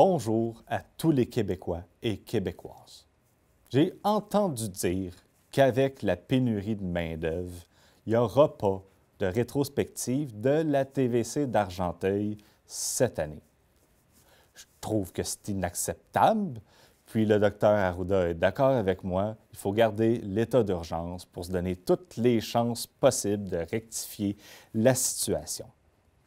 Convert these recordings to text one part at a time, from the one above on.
Bonjour à tous les Québécois et Québécoises. J'ai entendu dire qu'avec la pénurie de main-d'œuvre, il n'y aura pas de rétrospective de la TVC d'Argenteuil cette année. Je trouve que c'est inacceptable, puis le docteur Arruda est d'accord avec moi, il faut garder l'état d'urgence pour se donner toutes les chances possibles de rectifier la situation.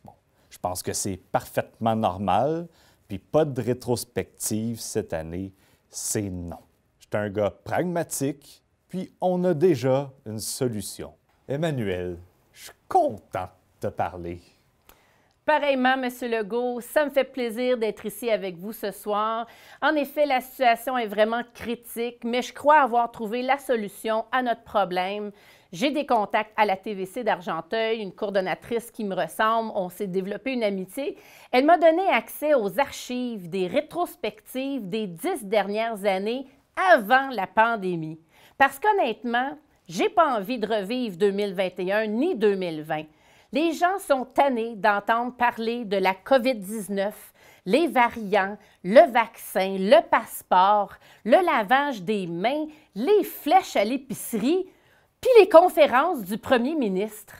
Bon, je pense que c'est parfaitement normal, puis pas de rétrospective cette année, c'est non. Je suis un gars pragmatique, puis on a déjà une solution. Emmanuel, je suis content de te parler. Pareillement, M. Legault, ça me fait plaisir d'être ici avec vous ce soir. En effet, la situation est vraiment critique, mais je crois avoir trouvé la solution à notre problème. J'ai des contacts à la TVC d'Argenteuil, une coordonnatrice qui me ressemble. On s'est développé une amitié. Elle m'a donné accès aux archives des rétrospectives des 10 dernières années avant la pandémie. Parce qu'honnêtement, j'ai pas envie de revivre 2021 ni 2020. Les gens sont tannés d'entendre parler de la COVID-19, les variants, le vaccin, le passeport, le lavage des mains, les flèches à l'épicerie, puis les conférences du premier ministre.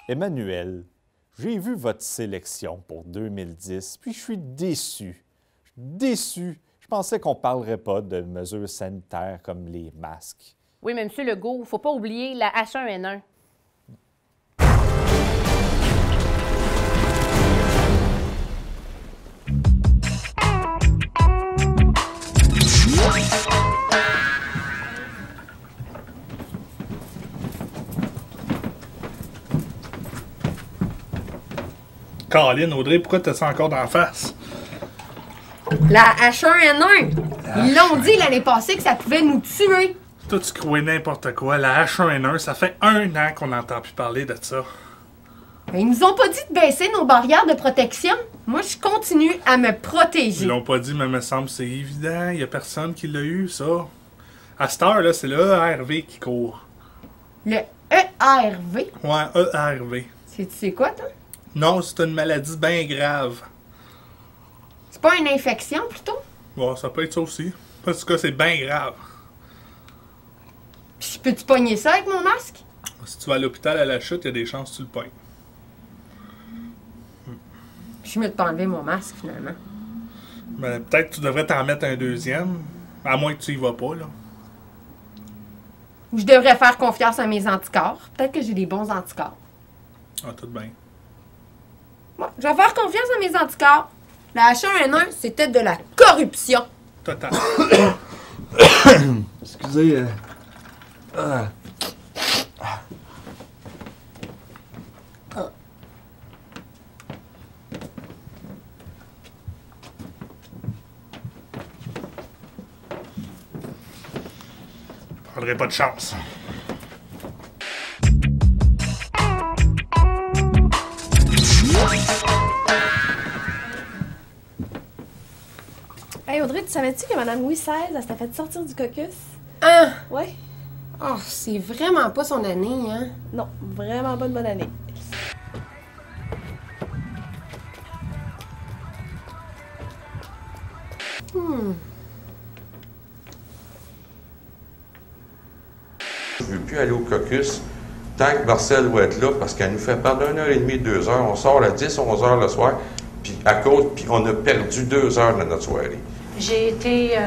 Emmanuel, j'ai vu votre sélection pour 2010, puis je suis déçu. Déçu. Je pensais qu'on ne parlerait pas de mesures sanitaires comme les masques. Oui, mais M. Legault, il ne faut pas oublier la H1N1. Caroline, Audrey, pourquoi t'as ça encore d'en face? La H1N1! Ils l'ont dit l'année passée que ça pouvait nous tuer! Toi, tu crois n'importe quoi. La H1N1, ça fait 1 an qu'on n'entend plus parler de ça. Mais ils nous ont pas dit de baisser nos barrières de protection. Moi, je continue à me protéger. Ils l'ont pas dit, mais me semble que c'est évident. Il y a personne qui l'a eu, ça. À cette heure, là, c'est le ERV qui court. Le ERV? Ouais, ERV. C'est quoi, toi? Non, c'est une maladie bien grave. C'est pas une infection, plutôt? Bon, ça peut être ça aussi. En tout cas, c'est bien grave. Puis peux-tu pogner ça avec mon masque? Si tu vas à l'hôpital à la chute, il y a des chances que tu le pognes. Je me pas enlever mon masque, finalement. Mais peut-être que tu devrais t'en mettre un deuxième. À moins que tu y vas pas, là. Ou je devrais faire confiance à mes anticorps. Peut-être que j'ai des bons anticorps. Ah, tout bien. Moi, je vais faire confiance à mes anticorps. La H1N1, c'était de la corruption. Total. Excusez. Je prendrai pas de chance. Hey Audrey, tu savais-tu que Mme Louis XVI, elle s'était fait sortir du caucus? Hein? Ouais. Oh, c'est vraiment pas son année, hein? Non, vraiment pas de bonne année. Je ne veux plus aller au caucus tant que Marcel va être là parce qu'elle nous fait perdre 1h30, 2 heures. On sort à 10, 11 heures le soir, puis on a perdu 2 heures de notre soirée. J'ai été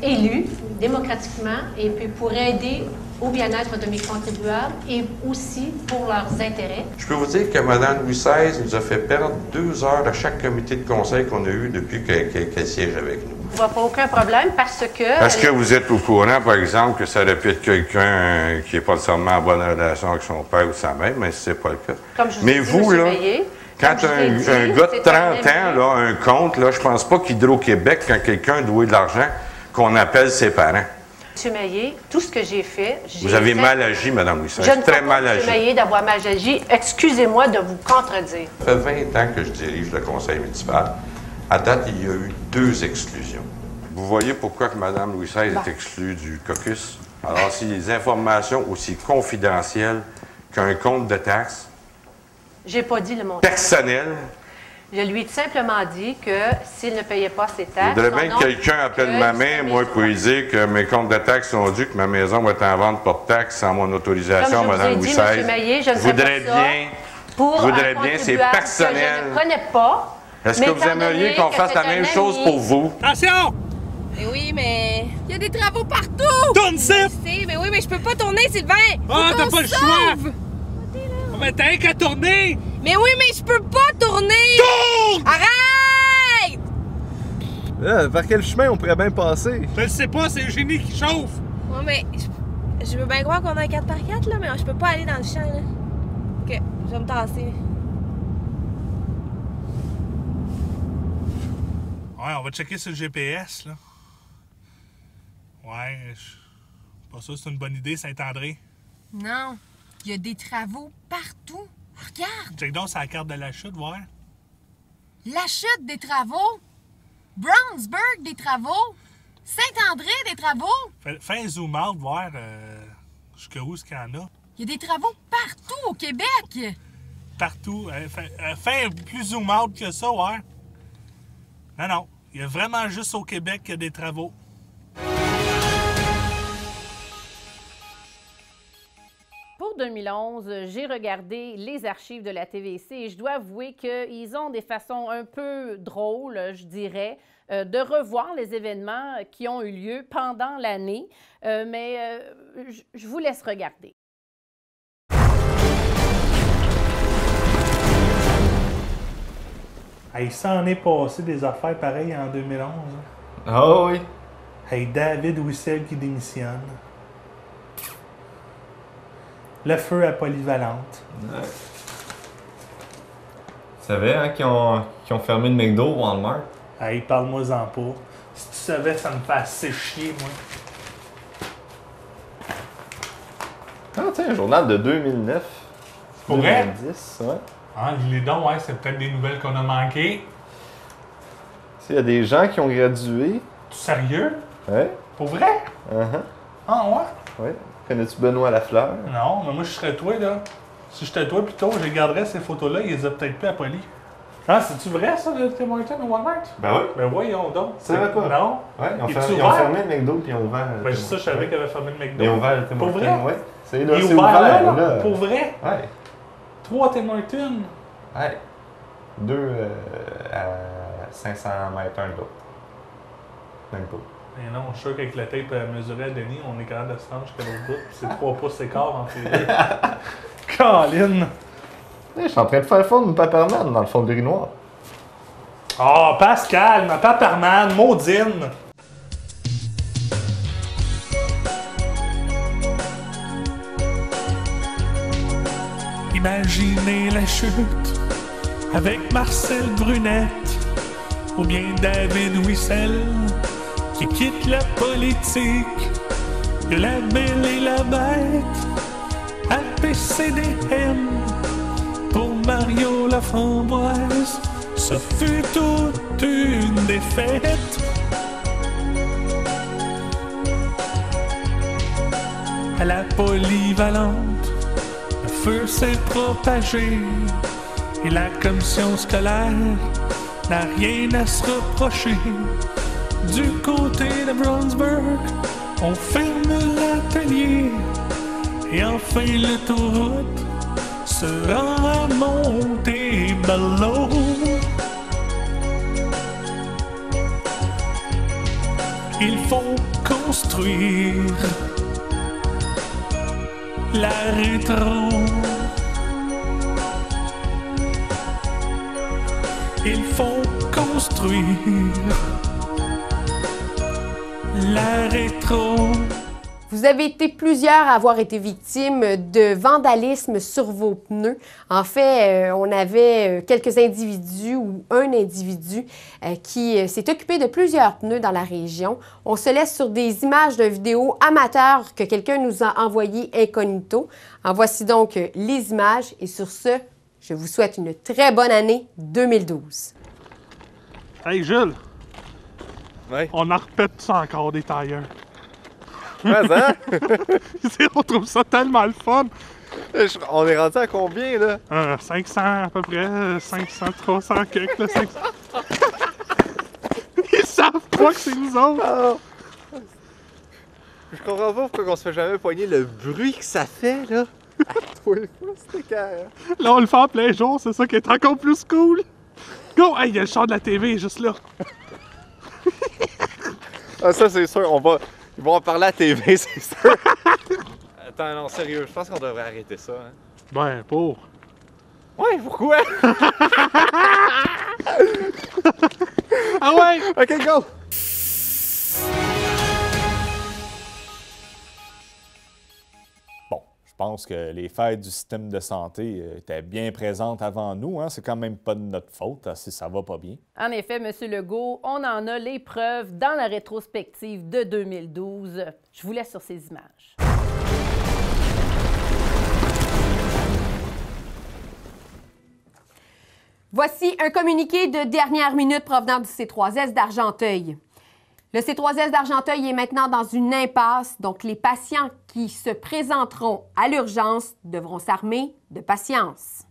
élue démocratiquement et puis pour aider au bien-être de mes contribuables et aussi pour leurs intérêts. Je peux vous dire que Mme Louis XVI nous a fait perdre 2 heures à chaque comité de conseil qu'on a eu depuis qu'elle siège avec nous. Je vois pas aucun problème parce que... Est-ce que vous êtes au courant, par exemple, que ça aurait pu être quelqu'un qui n'est pas nécessairement en bonne relation avec son père ou sa mère, mais c'est pas le cas. Comme je vous mais ai dit, vous, M. là, Meillet, quand comme je vous ai un dit, gars de c'est 30 un ans, là, un compte, là, je pense pas qu'Hydro-Québec, quand quelqu'un a doué de l'argent, qu'on appelle ses parents. M. Meillet, tout ce que j'ai fait... Vous avez mal agi, Mme Wissage. Je ne Très crois mal pas, agi. M. Meillet, d'avoir mal agi. Excusez-moi de vous contredire. Ça fait 20 ans que je dirige le conseil municipal. À date, il y a eu 2 exclusions. Vous voyez pourquoi que Mme Louis XVI est exclue du caucus? Alors, si les informations aussi confidentielles qu'un compte de taxes J'ai pas dit le montant. personnel, Je lui ai simplement dit que s'il ne payait pas ses il taxes... faudrait bien son que nom- quelqu'un appelle que ma il mère, serait moi, mis pour lui dire que mes comptes de taxes sont dus, que ma maison va être en vente pour taxes sans mon autorisation, Comme je vous ai Mme dit, Louis M. XVI. Meillet, je ne Je fais voudrais pas ça bien... pour Je voudrais un bien, c'est contribuable personnel. que je ne connais pas. Est-ce Mais que vous étant aimeriez donné qu'on que fasse la c'est même un chose ami- pour vous? Attention! Mais oui, mais. Il y a des travaux partout! Tourne ça! Je sais, mais oui, mais je peux pas tourner, Sylvain! Ah, Faut t'as qu'on pas le se choix! sauve! Mais t'as rien qu'à tourner! Mais oui, mais je peux pas tourner! Tourne! Arrête! Vers quel chemin on pourrait bien passer? Je le sais pas, c'est Eugénie qui chauffe! Ouais, mais. Je veux bien croire qu'on a un 4x4, là, mais je peux pas aller dans le champ, là. Ok, je vais me tasser. Ouais, on va checker sur le GPS, là. Ouais, je suis pas sûr que c'est une bonne idée, Saint-André. Non, il y a des travaux partout. Regarde, Check donc sur la carte de la chute, voir. la chute des travaux, Brownsburg des travaux, Saint-André des travaux. Fais un zoom out, voir jusqu'où ce qu'il y en a. Il y a des travaux partout au Québec. Partout. Fais plus zoom out que ça, ouais. Non, non. Il y a vraiment juste au Québec qu'il y a des travaux. Pour 2011, j'ai regardé les archives de la TVC et je dois avouer qu'ils ont des façons un peu drôles, je dirais, de revoir les événements qui ont eu lieu pendant l'année. Mais je vous laisse regarder. Hey, ça en est passé des affaires pareilles en 2011. Hein? Ah oui. Hey, David Wissel qui démissionne. Le feu à Polyvalente. Ouais. Tu savais hein, qu'ils ont fermé le McDo au Walmart? Hey, parle-moi-en pas. Si tu savais, ça me fait assez chier, moi. Ah, tiens, un journal de 2009. Pour vrai? 2010, ouais. Ah, lis-les donc, ouais, c'est peut-être des nouvelles qu'on a manquées. Il y a des gens qui ont gradué. Tu sérieux? Ouais. Pour vrai? Uh-huh. Ah, ouais? Ouais. Connais-tu Benoît Lafleur? Non, mais moi, je serais toi, là. Si j'étais toi, plutôt, je garderais ces photos-là, ils les ont peut-être plus à Poly. Ah, c'est-tu vrai, ça, le Tim Hortons au Walmart? Ben oui. Ben voyons donc. C'est vrai pas? Non? Ouais, ils Es-tu ont ouvert? fermé le McDo puis ils ont ouvert. Ben, c'est ça, je savais qu'ils avaient fermé le McDo. Ils ont ouvert le Tim Pour Hortons, vrai? ouais. C'est Il là, est c'est ouvert, ouvert, là? là. Pour vrai? Ouais. 3 Tim Hortons? Ouais. 2 à 500 mètres un de l'autre. Même pas. Mais non, je suis sûr qu'avec la tape mesurée à Denis, on est capable de se rendre jusqu'à l'autre bout. Puis c'est 3 pouces d'écart entre les deux. Colin! Je suis en train de faire fondre une Paperman dans le fond de l'urinoir. Ah, Pascal, ma Paperman, maudine! Imaginez la chute avec Marcel Brunette ou bien David Wissel qui quitte la politique de la Belle et la Bête à PCDM pour Mario Laframboise. Ce fut toute une défaite. À la Polyvalente, le feu s'est propagé et la commission scolaire n'a rien à se reprocher. Du côté de Brownsburg, on ferme l'atelier et enfin l'autoroute se rend à Montebello. Il faut construire la rétro. Il faut construire La rétro. Vous avez été plusieurs à avoir été victimes de vandalisme sur vos pneus. En fait, on avait quelques individus ou un individu qui s'est occupé de plusieurs pneus dans la région. On se laisse sur des images de vidéos amateurs que quelqu'un nous a envoyées incognito. En voici donc les images et sur ce, je vous souhaite une très bonne année 2012. Hey Jules, Ouais. on en répète ça encore des tailleurs. Mais hein? On trouve ça tellement le fun. On est rendu à combien, là? 500 à peu près, 500, 300 quelques, là, 500. Ils savent pas que c'est nous autres. Ah. Je comprends pas pourquoi on se fait jamais poigner le bruit que ça fait, là. À toi, c'était carré. Là, on le fait en plein jour, c'est ça qui est encore plus cool. Go! Hey, il y a le char de la TV juste là. Ah, ça, c'est sûr. Ils vont en parler à la TV, c'est sûr. Attends, non, sérieux, je pense qu'on devrait arrêter ça. Hein. Ben, pour. Ouais, pourquoi? Ah ouais? Ok, go! Bon, je pense que les failles du système de santé étaient bien présentes avant nous. Hein? C'est quand même pas de notre faute si ça va pas bien. En effet, M. Legault, on en a les preuves dans la rétrospective de 2012. Je vous laisse sur ces images. Voici un communiqué de dernière minute provenant du C3S d'Argenteuil. Le C3S d'Argenteuil est maintenant dans une impasse, donc les patients qui se présenteront à l'urgence devront s'armer de patience.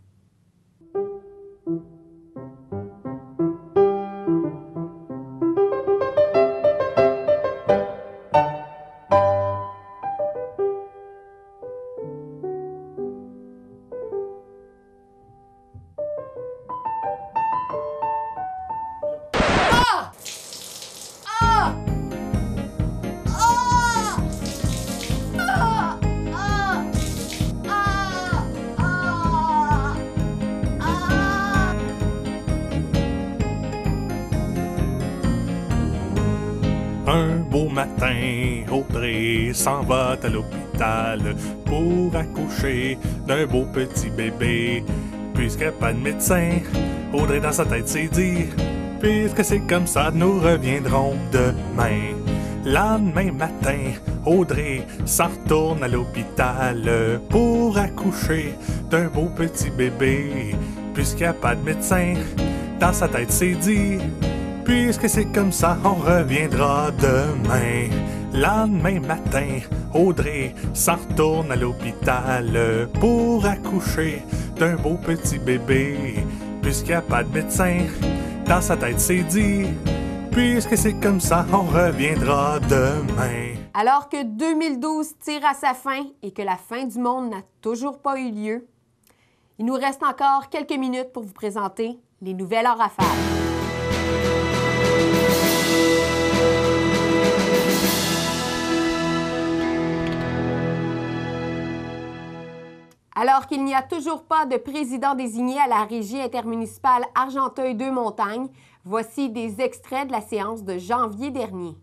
Un beau matin, Audrey s'en va à l'hôpital pour accoucher d'un beau petit bébé. Puisqu'il n'y a pas de médecin, Audrey dans sa tête s'est dit, puisque c'est comme ça, nous reviendrons demain. Lendemain matin, Audrey s'en retourne à l'hôpital pour accoucher d'un beau petit bébé. Puisqu'il n'y a pas de médecin, dans sa tête s'est dit, puisque c'est comme ça, on reviendra demain. Lendemain matin, Audrey s'en retourne à l'hôpital pour accoucher d'un beau petit bébé. Puisqu'il n'y a pas de médecin, dans sa tête s'est dit, puisque c'est comme ça, on reviendra demain. Alors que 2012 tire à sa fin et que la fin du monde n'a toujours pas eu lieu, il nous reste encore quelques minutes pour vous présenter les nouvelles en rafale. Alors qu'il n'y a toujours pas de président désigné à la Régie intermunicipale Argenteuil-Deux-Montagnes, voici des extraits de la séance de janvier dernier.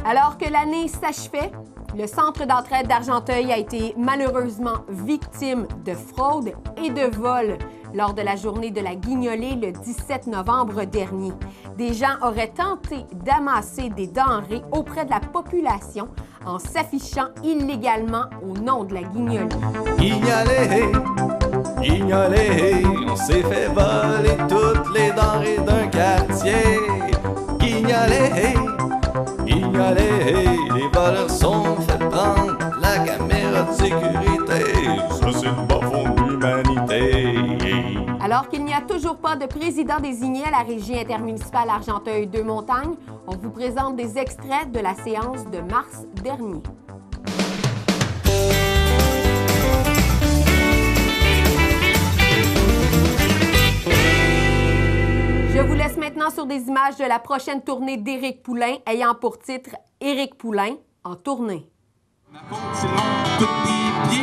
Alors que l'année s'achevait, le Centre d'entraide d'Argenteuil a été malheureusement victime de fraude et de vol lors de la journée de la guignolée le 17 novembre dernier. Des gens auraient tenté d'amasser des denrées auprès de la population en s'affichant illégalement au nom de la guignolée. Guignolée, guignolée, on s'est fait voler toutes les denrées d'un quartier. Guignolée, guignolée, les voleurs sont fait prendre la caméra de sécurité. Ça, c'est le bas fond de l'humanité. Alors qu'il n'y a toujours pas de président désigné à la Régie intermunicipale Argenteuil-Deux-Montagnes, on vous présente des extraits de la séance de mars dernier. Je vous laisse maintenant sur des images de la prochaine tournée d'Éric Poulain, ayant pour titre « Éric Poulain en tournée ». Ma peau, c'est long, toutes tes pieds.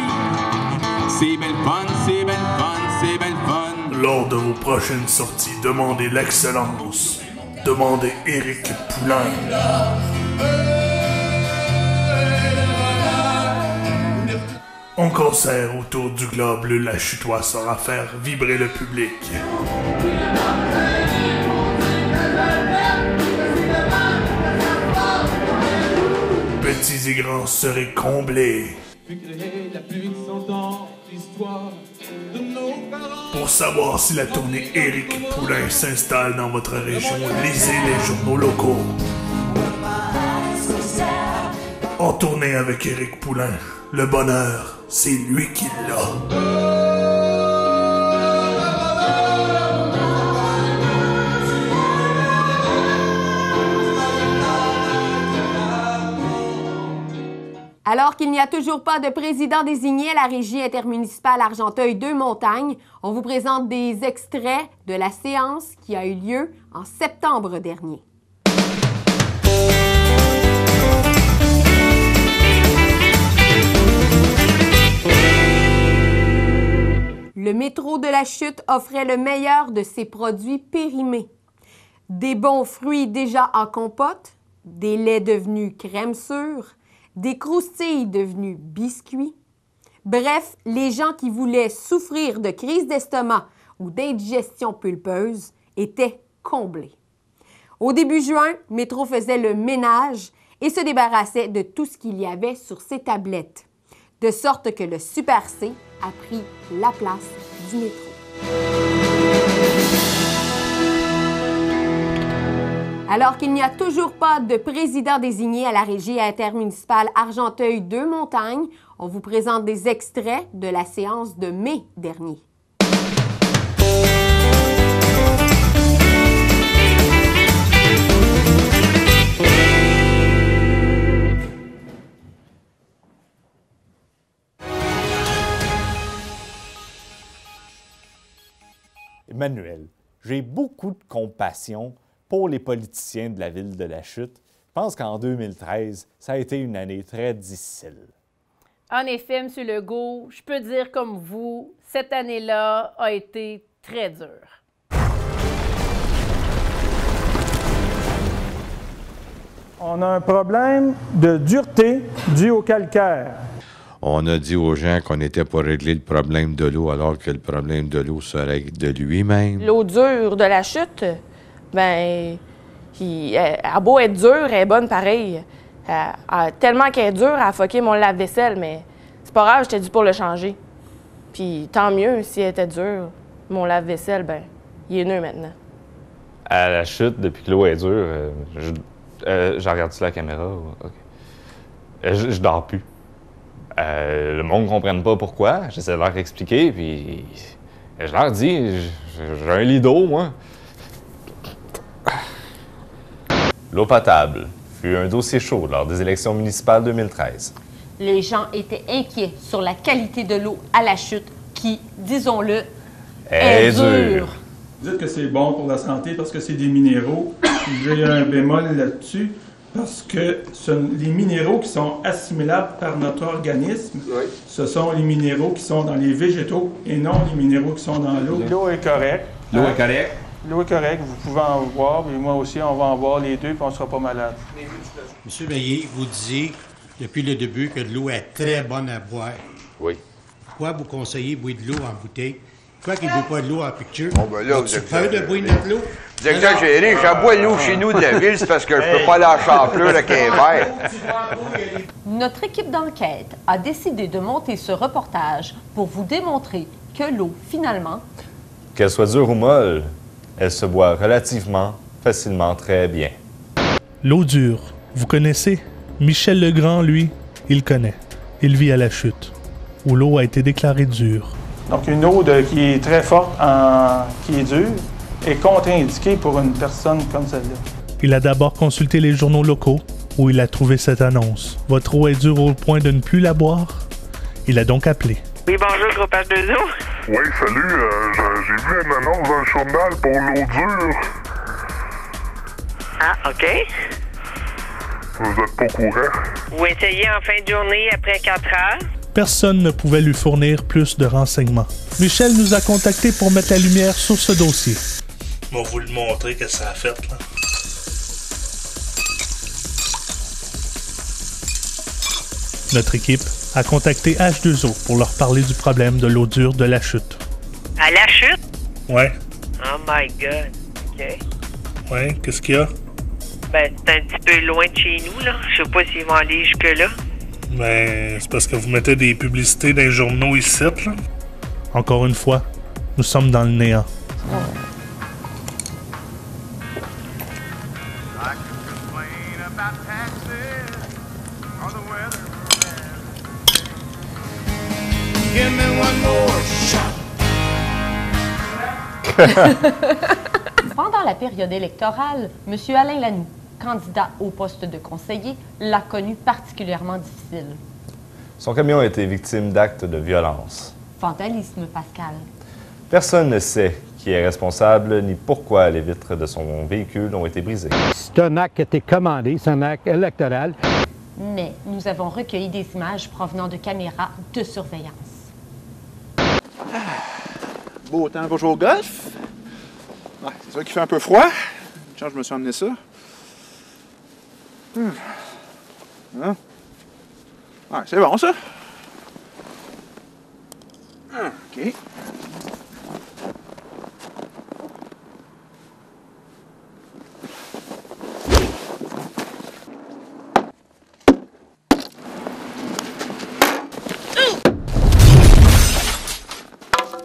c'est belle fun, c'est belle fun, c'est belle fun. Lors de vos prochaines sorties, demandez l'excellence. Demandez Éric Poulain. En concert autour du globe, le Lachutois saura faire vibrer le public. Petits et grands seraient comblés. Pour savoir si la tournée Éric Poulain s'installe dans votre région, lisez les journaux locaux. En tournée avec Éric Poulain, le bonheur, c'est lui qui l'a. Alors qu'il n'y a toujours pas de président désigné à la Régie intermunicipale Argenteuil-Deux-Montagnes, on vous présente des extraits de la séance qui a eu lieu en septembre dernier. Le métro de la Chute offrait le meilleur de ses produits périmés. Des bons fruits déjà en compote, des laits devenus crème sûre, des croustilles devenues biscuits. Bref, les gens qui voulaient souffrir de crise d'estomac ou d'indigestion pulpeuse étaient comblés. Au début juin, Métro faisait le ménage et se débarrassait de tout ce qu'il y avait sur ses tablettes, de sorte que le Super C a pris la place du métro. Alors qu'il n'y a toujours pas de président désigné à la Régie intermunicipale Argenteuil-Deux-Montagnes, on vous présente des extraits de la séance de mai dernier. Emmanuel, j'ai beaucoup de compassion pour les politiciens de la ville de La Chute. Je pense qu'en 2013, ça a été une année très difficile. En effet, M. Legault, je peux dire comme vous, cette année-là a été très dure. On a un problème de dureté dû au calcaire. On a dit aux gens qu'on était pour régler le problème de l'eau, alors que le problème de l'eau se règle de lui-même. L'eau dure de La Chute, ben, elle a beau être dure, elle est bonne pareil. Tellement qu'elle est dure, elle a fucké mon lave-vaisselle, mais c'est pas grave, j'étais dû pour le changer. Puis tant mieux, si elle était dure, mon lave-vaisselle, ben, il est neuf maintenant. À La Chute, depuis que l'eau est dure, je regarde-tu la caméra? OK. Je dors plus. Le monde ne comprenne pas pourquoi. J'essaie de leur expliquer, puis je leur dis, j'ai un lit d'eau, moi. L'eau potable fut un dossier chaud lors des élections municipales 2013. Les gens étaient inquiets sur la qualité de l'eau à La Chute, qui, disons-le, est dure. Vous dites que c'est bon pour la santé parce que c'est des minéraux. J'ai un bémol là-dessus. Parce que les minéraux qui sont assimilables par notre organisme, ce sont les minéraux qui sont dans les végétaux et non les minéraux qui sont dans l'eau. L'eau est correcte. L'eau est correcte? L'eau est correcte, vous pouvez en boire, et moi aussi, on va en boire les deux, puis on ne sera pas malade. Monsieur Veillé, vous disiez depuis le début que l'eau est très bonne à boire. Oui. Pourquoi vous conseillez de boire de l'eau en bouteille? Pourquoi qu'il ne boit pas de l'eau en picture? Bon, ben là, tu peur de boire notre l'eau? Vous exagérez, j'en bois l'eau chez nous de la ville, c'est parce que je peux pas aller à Champleur avec un verre. Notre équipe d'enquête a décidé de monter ce reportage pour vous démontrer que l'eau, finalement... Qu'elle soit dure ou molle, elle se boit relativement, facilement, très bien. L'eau dure, vous connaissez? Michel Legrand, lui, il connaît. Il vit à La Chute, où l'eau a été déclarée dure. Donc, une eau qui est très forte, qui est dure, est contre-indiquée pour une personne comme celle-là. Il a d'abord consulté les journaux locaux, où il a trouvé cette annonce. Votre eau est dure au point de ne plus la boire? Il a donc appelé. Oui, bonjour, groupe H2O. Oui, salut, j'ai vu une annonce dans le journal pour l'eau dure. Ah, OK. Vous êtes pas au courant? Vous essayez en fin de journée après 4 heures. Personne ne pouvait lui fournir plus de renseignements. Michel nous a contactés pour mettre la lumière sur ce dossier. Je vais vous le montrer que ça a fait, là. Notre équipe a contacté H2O pour leur parler du problème de l'eau dure de la chute. À la chute? Ouais. Oh my God. OK. Ouais, qu'est-ce qu'il y a? Ben, c'est un petit peu loin de chez nous, là. Je sais pas s'ils vont aller jusque-là. Ben, c'est parce que vous mettez des publicités dans les journaux ici, là. Encore une fois, nous sommes dans le néant. Give me one more shot. Pendant la période électorale, M. Alain Lanoux, candidat au poste de conseiller, l'a connu particulièrement difficile. Son camion a été victime d'actes de violence. Vandalisme, Pascal. Personne ne sait qui est responsable ni pourquoi les vitres de son véhicule ont été brisées. C'est un acte qui a été commandé, c'est un acte électoral. Mais nous avons recueilli des images provenant de caméras de surveillance. Beau temps pour jouer au golf. Ouais, c'est ça qui fait un peu froid. Tiens, je me suis emmené ça. Hein? Ouais, c'est bon, ça. OK.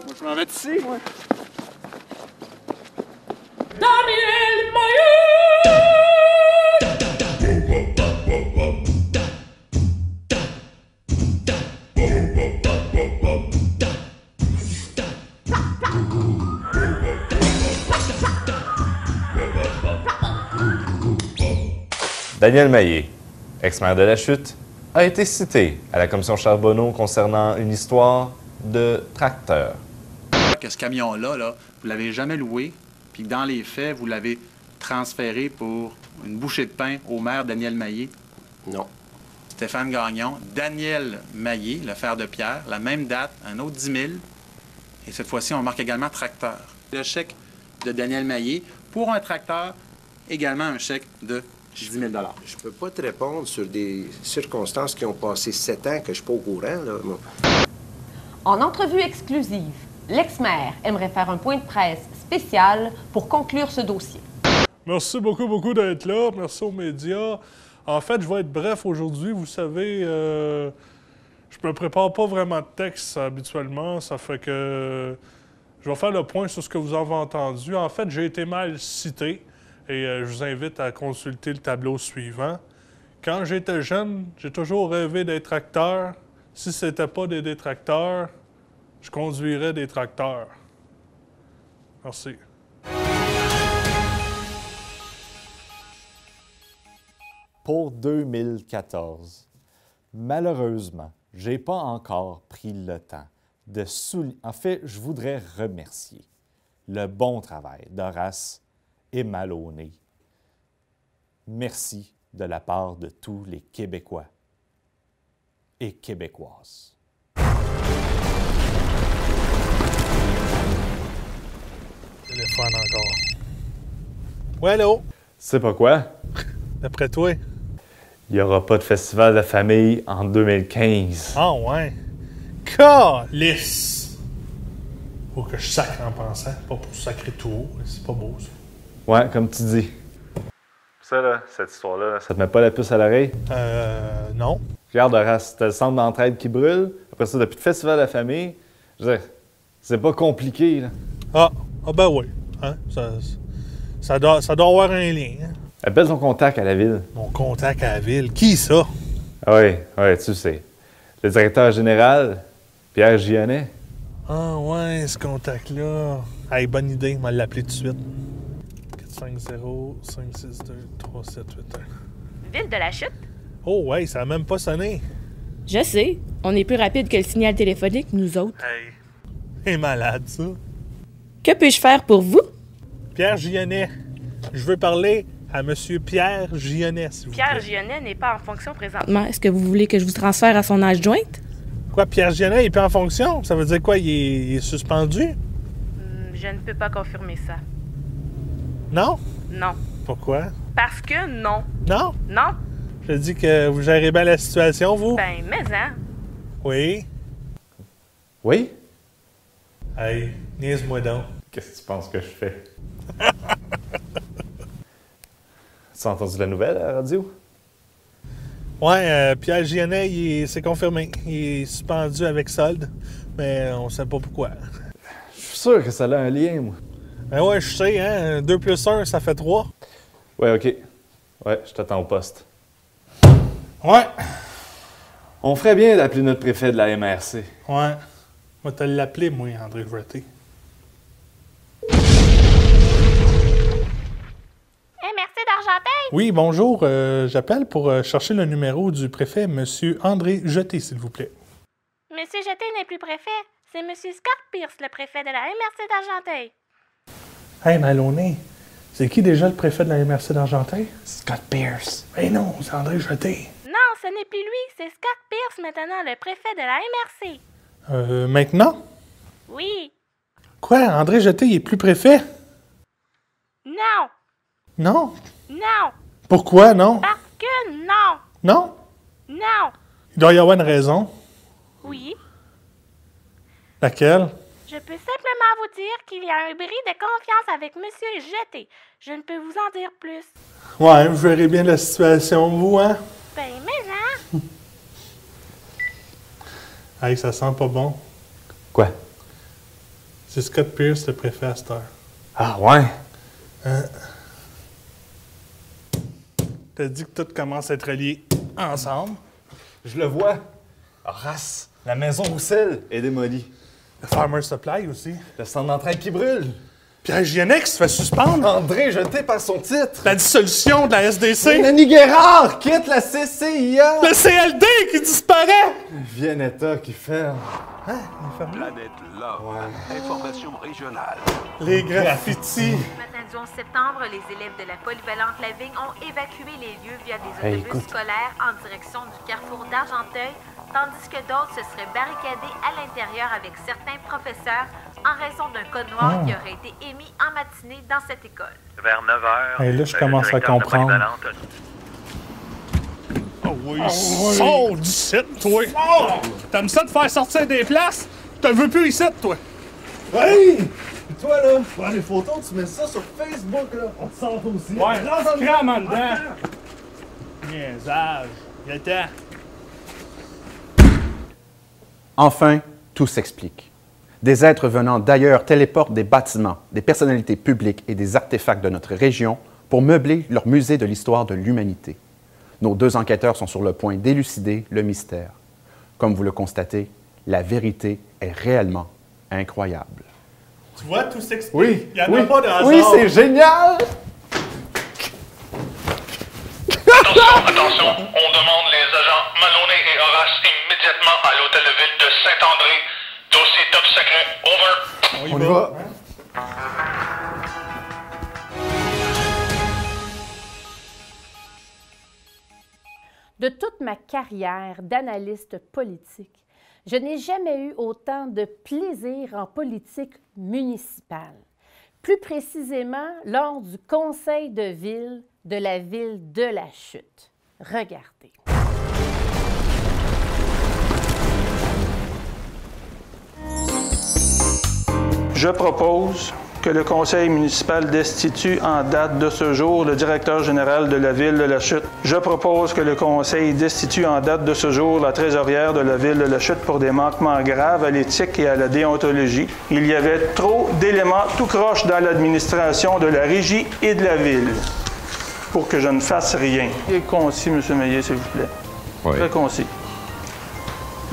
Moi, je m'en vais d'ici, moi. Daniel Daniel Maillé, ex-maire de la Chute, a été cité à la commission Charbonneau concernant une histoire de tracteur. Que ce camion-là, là, vous ne l'avez jamais loué, puis que dans les faits, vous l'avez transféré pour une bouchée de pain au maire Daniel Maillé? Non. Stéphane Gagnon, Daniel Maillé, le fer de pierre, la même date, un autre 10 000. Et cette fois-ci, on marque également tracteur. Le chèque de Daniel Maillé pour un tracteur, également un chèque de 10 000 $. Je peux pas te répondre sur des circonstances qui ont passé 7 ans que je suis pas au courant, là. Moi. En entrevue exclusive, l'ex-maire aimerait faire un point de presse spécial pour conclure ce dossier. Merci beaucoup d'être là. Merci aux médias. En fait, je vais être bref aujourd'hui. Vous savez, je me prépare pas vraiment de texte habituellement. Ça fait que je vais faire le point sur ce que vous avez entendu. En fait, j'ai été mal cité et je vous invite à consulter le tableau suivant. Quand j'étais jeune, j'ai toujours rêvé d'être acteur. Si c'était pas des détracteurs, je conduirais des tracteurs. Merci. Pour 2014, malheureusement, j'ai pas encore pris le temps de souligner. En fait, je voudrais remercier le bon travail d'Horace et Maloney. Merci de la part de tous les Québécois et Québécoises. Téléphone encore. Ouais, allô? C'est pas quoi? D'après toi? Il n'y aura pas de festival de famille en 2015. Ah ouais. Calice! Faut que je sacre en pensant, pas pour sacrer tout haut. C'est pas beau, ça. Ouais, comme tu dis. Ça, là, cette histoire-là, ça te met pas la puce à l'oreille? Non. Regarde, Horace, t'as le centre d'entraide qui brûle. Après ça, t'as plus de festival de la famille. Je veux dire, c'est pas compliqué, là. Ah ben oui. Hein? Ça doit avoir un lien. Hein? Appelle ton contact à la ville. Mon contact à la ville? Qui ça? Ah oui, tu sais. Le directeur général, Pierre Gionnet. Ah ouais, ce contact-là. Hey, bonne idée, on va l'appeler tout de suite. 450-562-3781. Ville de la Chute? Oh ouais, ça a même pas sonné. Je sais. On est plus rapide que le signal téléphonique, nous autres. Hey, c'est malade, ça. Que puis-je faire pour vous? Pierre Gionnet. Je veux parler à Monsieur Pierre Gionnet, s'il vous plaît. Pierre Gionnet n'est pas en fonction présentement. Est-ce que vous voulez que je vous transfère à son adjointe? Quoi, Pierre Gienet, il est plus en fonction? Ça veut dire quoi? Il est suspendu? Je ne peux pas confirmer ça. Non? Non. Pourquoi? Parce que non. Non? Non. Je dis que vous gérez bien la situation, vous? Ben, mais hein. Oui? Oui? Hey, niaise-moi donc. Qu'est-ce que tu penses que je fais? Tu as entendu la nouvelle à la radio? Ouais, Pierre Gienet, c'est confirmé. Il est suspendu avec solde, mais on sait pas pourquoi. Je suis sûr que ça a un lien, moi. Ben ouais, je sais, hein. 2 + 1, ça fait 3. Ouais, OK. Ouais, je t'attends au poste. Ouais. On ferait bien d'appeler notre préfet de la MRC. Ouais. Moi, te l'appeler, moi, André Vreté. MRC d'Argenteuil? Oui, bonjour. J'appelle pour chercher le numéro du préfet, M. André Jeté, s'il vous plaît. Monsieur Jeté n'est plus préfet. C'est Monsieur Scott Pierce, le préfet de la MRC d'Argenteuil. Hey, Maloney, c'est qui déjà le préfet de la MRC d'Argenteuil? Scott Pierce. Eh non, c'est André Jeté. Non, ce n'est plus lui. C'est Scott Pierce, maintenant le préfet de la MRC. Maintenant? Oui. Quoi, André Jeté, il est plus préfet? Non. Non? Non. Pourquoi, non? Parce que non. Non? Non. Il doit y avoir une raison. Oui. Laquelle? Je peux simplement vous dire qu'il y a un bris de confiance avec Monsieur Jeté. Je ne peux vous en dire plus. Ouais, vous verrez bien la situation, vous, hein? Ben, mais hein? Hey, ça sent pas bon. Quoi? C'est Scott Pierce, le préfet à cette heure. Ah, ouais? T'as dit que tout commence à être relié ensemble. Je le vois. Horace, la maison Roussel est démolie. Le Farmer Supply aussi. Le centre d'entraide qui brûle. Pierre Gienet qui se fait suspendre. André Jeté par son titre. La dissolution de la SDC. Mélanie Guérard quitte la CCIA. Le CLD qui disparaît. Vianetta qui ferme. Hein? Il ferme. Planète Love. Ouais. Information régionale. Les graffitis. Ce matin du 11 septembre, les élèves de la polyvalente La Vigne ont évacué les lieux via des autobus scolaires en direction du carrefour d'Argenteuil, tandis que d'autres se seraient barricadés à l'intérieur avec certains professeurs en raison d'un code noir qui aurait été émis en matinée dans cette école. Vers 9 h. Et là, je commence à comprendre. Oh oui, sors d'ici, toi! T'aimes ça de faire sortir des places? Je te veux plus ici, toi! Hey! Et toi, là, prends des photos, tu mets ça sur Facebook, là. On te sort aussi. Ouais, crame en dedans! Niaisage! Il y a le temps. Enfin, tout s'explique. Des êtres venant d'ailleurs téléportent des bâtiments, des personnalités publiques et des artefacts de notre région pour meubler leur musée de l'histoire de l'humanité. Nos 2 enquêteurs sont sur le point d'élucider le mystère. Comme vous le constatez, la vérité est réellement incroyable. Tu vois, tout s'explique. Oui, il n'y en a pas de hasard. Oui, c'est génial! Attention, on demande les agents Maloney et Horace immédiatement à l'hôtel de ville de Saint-André. Dossier top secret, over. On y va. De toute ma carrière d'analyste politique, je n'ai jamais eu autant de plaisir en politique municipale. Plus précisément, lors du conseil de ville de la ville de La Chute. Regardez. Je propose que le conseil municipal destitue en date de ce jour le directeur général de la ville de La Chute. Je propose que le conseil destitue en date de ce jour la trésorière de la ville de La Chute pour des manquements graves à l'éthique et à la déontologie. Il y avait trop d'éléments tout croche dans l'administration de la régie et de la ville pour que je ne fasse rien. Il est concis, M. Meillet, s'il vous plaît. Oui. Très concis.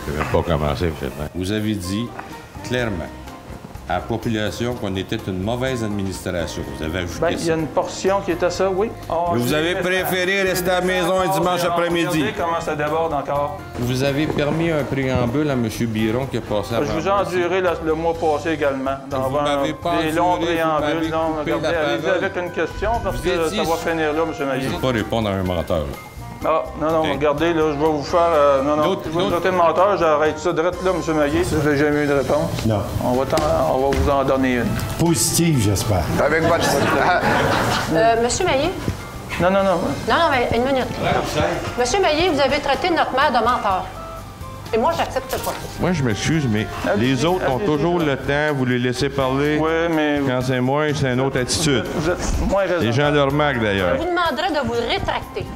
Je ne vais pas commencer, M. le maire. Vous avez dit clairement à la population qu'on était une mauvaise administration. Vous avez ajouté Bien, il y a une portion qui est à ça, oui. Mais vous avez préféré rester à la maison un dimanche après-midi. Regardez comment ça déborde encore. Vous avez permis un préambule à M. Biron qui est passé avant. Je vous ai enduré le mois passé également. Dans des longs préambules. Non, regardez, allez-y avec une question parce que ça va finir là, M. Maillet. Je ne peux pas répondre à un menteur. Là. Ah, non, regardez, là, je vais vous faire... non, je vais vous traiter de menteur, j'arrête ça direct là, M. Maillé. Ça, j'ai jamais eu de réponse. Non. On va vous en donner une. Positive, j'espère. Avec votre... Monsieur Maillé? Non. Non, mais une minute. Monsieur Maillé, vous avez traité notre mère de menteur. Et moi, j'accepte pas. Moi, je m'excuse, mais les autres ont toujours le temps, vous les laissez parler. Oui, mais... Quand c'est moi, c'est une autre attitude. Vous êtes moins raisonnable. Les gens le remarquent, Je d'ailleurs. vous demanderai de vous rétracter.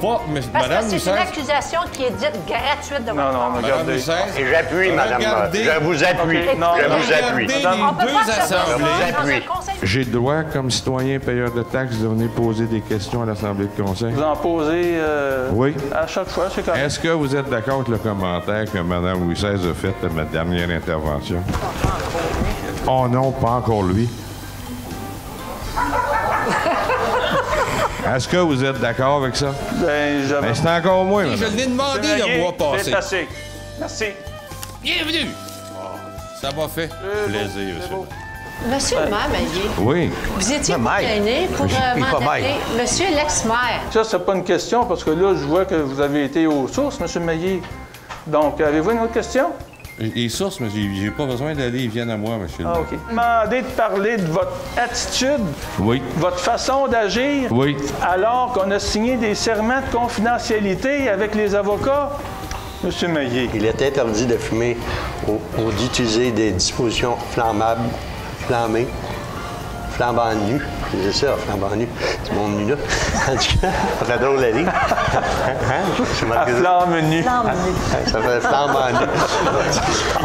Pas, mais Parce Madame que c'est Lucas... une accusation qui est dite gratuite de votre part. Non, regardez. Et j'appuie, madame. Je vous appuie. Okay, non, je vous appuie. Les deux assemblées. J'ai le droit, comme citoyen payeur de taxes, de venir poser des questions à l'Assemblée de conseil. Vous en posez oui. À chaque fois, c'est correct. Est-ce que vous êtes d'accord avec le commentaire que Mme Louis XVI a fait à ma dernière intervention? Oh non, pas encore lui. Est-ce que vous êtes d'accord avec ça? Ben, c'est encore moins, je l'ai demandé le mois passé. C'est assez. Merci. Bienvenue. Ça m'a fait plaisir, monsieur. Monsieur le maire Maillé. Oui. Vous étiez gêné pour mandater monsieur l'ex-maire. Ça, c'est pas une question, parce que là, je vois que vous avez été aux sources, monsieur Maillé. Donc, avez-vous une autre question? Les sources, mais j'ai pas besoin d'aller, ils viennent à moi, monsieur. Ah, OK. Demandez de parler de votre attitude, oui. Votre façon d'agir, oui. Alors qu'on a signé des serments de confidentialité avec les avocats. Monsieur Maillé. Il est interdit de fumer ou d'utiliser des dispositions flammables, flammées, flambant nu. C'est ça, flambant nu. C'est mon nu là. En tout cas, ça fait drôle à lire. Flamme nu. Ça fait flambant nu.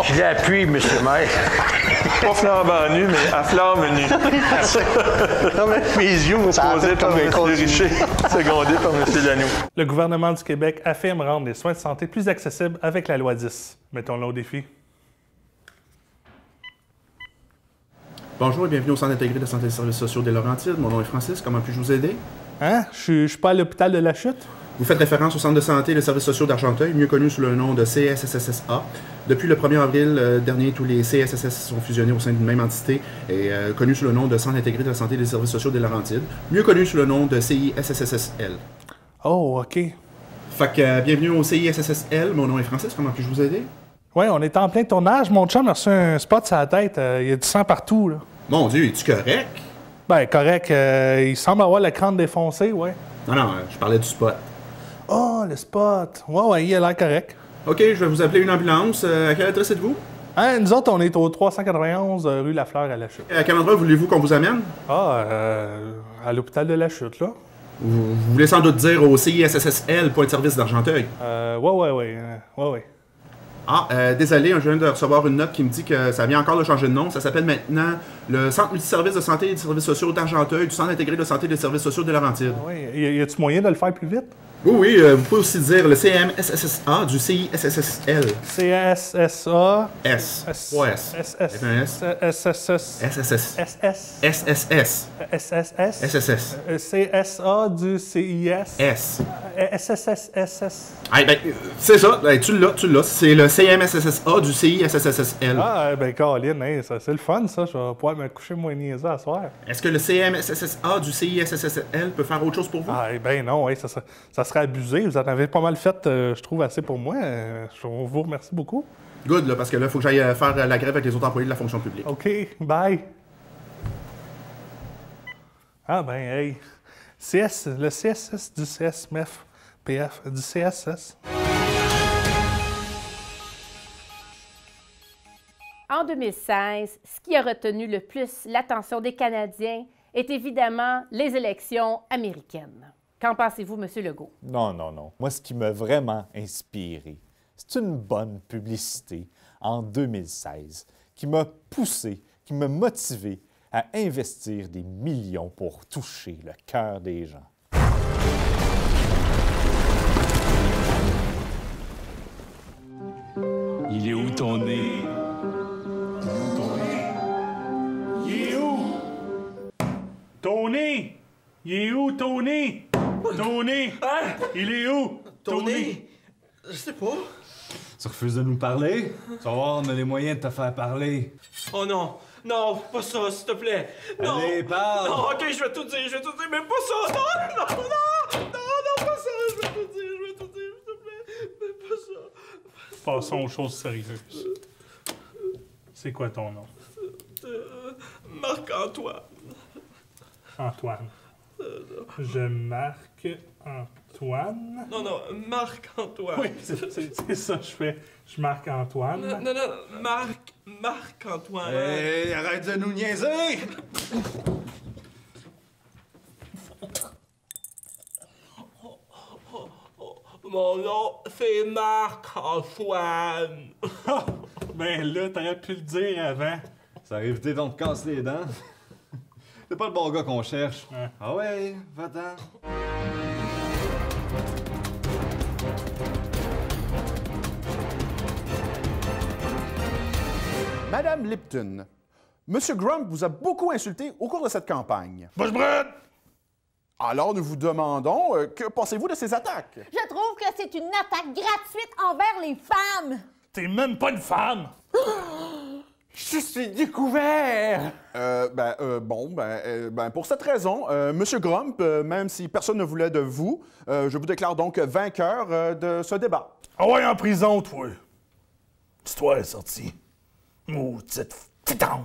Je l'appuie, M. Maire. Pas flambant nu, mais à flamme nu. Non, mais mes yeux vont posé par M. Richer, secondé par M. Lanoux. Le gouvernement du Québec affirme rendre les soins de santé plus accessibles avec la loi 10. Mettons-le au défi. Bonjour et bienvenue au Centre intégré de santé et services sociaux des Laurentides. Mon nom est Francis. Comment puis-je vous aider? Hein? Je suis pas à l'hôpital de la Chute? Vous faites référence au Centre de santé et des services sociaux d'Argenteuil, mieux connu sous le nom de CSSSA. Depuis le 1er avril dernier, tous les CSSS sont fusionnés au sein d'une même entité et connu sous le nom de Centre intégré de la santé et des services sociaux des Laurentides, mieux connu sous le nom de CISSSL. Oh, OK. Fait que bienvenue au CISSSL. Mon nom est Francis. Comment puis-je vous aider? Oui, on est en plein tournage. Mon chum a reçu un spot sur la tête. Il y a du sang partout, là. Mon Dieu, es-tu correct? Ben, correct. Il semble avoir le crâne défoncé, ouais. Non, je parlais du spot. Oh, le spot. Ouais, il a l'air correct. OK, je vais vous appeler une ambulance. À quelle adresse êtes-vous? Hein, nous autres, on est au 391 rue Lafleur à La Chute. À quel endroit voulez-vous qu'on vous amène? Ah, à l'hôpital de La Chute, là. Vous voulez sans doute dire au CISSSL, point de service d'Argenteuil. Ouais. Ah, désolé, je viens de recevoir une note qui me dit que ça vient encore de changer de nom. Ça s'appelle maintenant le Centre multiservice de santé et des services sociaux d'Argenteuil, du Centre intégré de santé et des services sociaux de Laurentides. Oui, y a-tu moyen de le faire plus vite? Oui, vous pouvez aussi dire le CMSSA du CISSSL. CSSA. S. Pas S. SSS. CSA du CIS. S. SSS. C'est ça, tu l'as. C'est le CMSSA du CISSSL. Ah, ben, Caroline, c'est le fun, ça. Je vais pouvoir me coucher moins niaiseux à soir. Est-ce que le CMSSA du CISSSL peut faire autre chose pour vous? Ah, ben non, ça serait abusé. Vous en avez pas mal fait, je trouve, assez pour moi. Je vous remercie beaucoup. Good, là, parce que là, il faut que j'aille faire la grève avec les autres employés de la fonction publique. OK, bye. Ah, ben, hey. Le CSS du CSMF, PF, du CSS. En 2016, ce qui a retenu le plus l'attention des Canadiens est évidemment les élections américaines. Qu'en pensez-vous, M. Legault? Non. Moi, ce qui m'a vraiment inspiré, c'est une bonne publicité en 2016 qui m'a poussé, qui m'a motivé à investir des millions pour toucher le cœur des gens. Il est où ton nez? Il est où? Tony! Il est où, Tony? Tony! Hein? Il est où? Tony? Je sais pas. Tu refuses de nous parler? Tu vas voir, on a les moyens de te faire parler. Oh non! Non, pas ça, s'il te plaît! Non! Allez, parle! Non, OK, je vais tout dire, mais pas ça! Non, pas ça! Je vais tout dire! Passons aux choses sérieuses. C'est quoi ton nom? Marc-Antoine. Antoine. Je marque Antoine. Non, Marc-Antoine. Oui, c'est ça que je fais. Je marque Antoine. Non, Marc-Antoine. Hey, arrête de nous niaiser! Mon nom, c'est Marc-Antoine. Ben là, t'aurais pu le dire avant. Ça aurait évité donc de casser les dents. C'est pas le bon gars qu'on cherche. Ouais. Ah ouais, va-t'en. Madame Lipton, Monsieur Grump vous a beaucoup insulté au cours de cette campagne. Bushbread! Alors nous vous demandons, que pensez-vous de ces attaques? Je trouve que c'est une attaque gratuite envers les femmes. T'es même pas une femme! Je suis découvert! Pour cette raison, Monsieur Grump, même si personne ne voulait de vous, je vous déclare donc vainqueur de ce débat. Ah ouais, en prison, toi! L'histoire est sortie. Maudite fitange!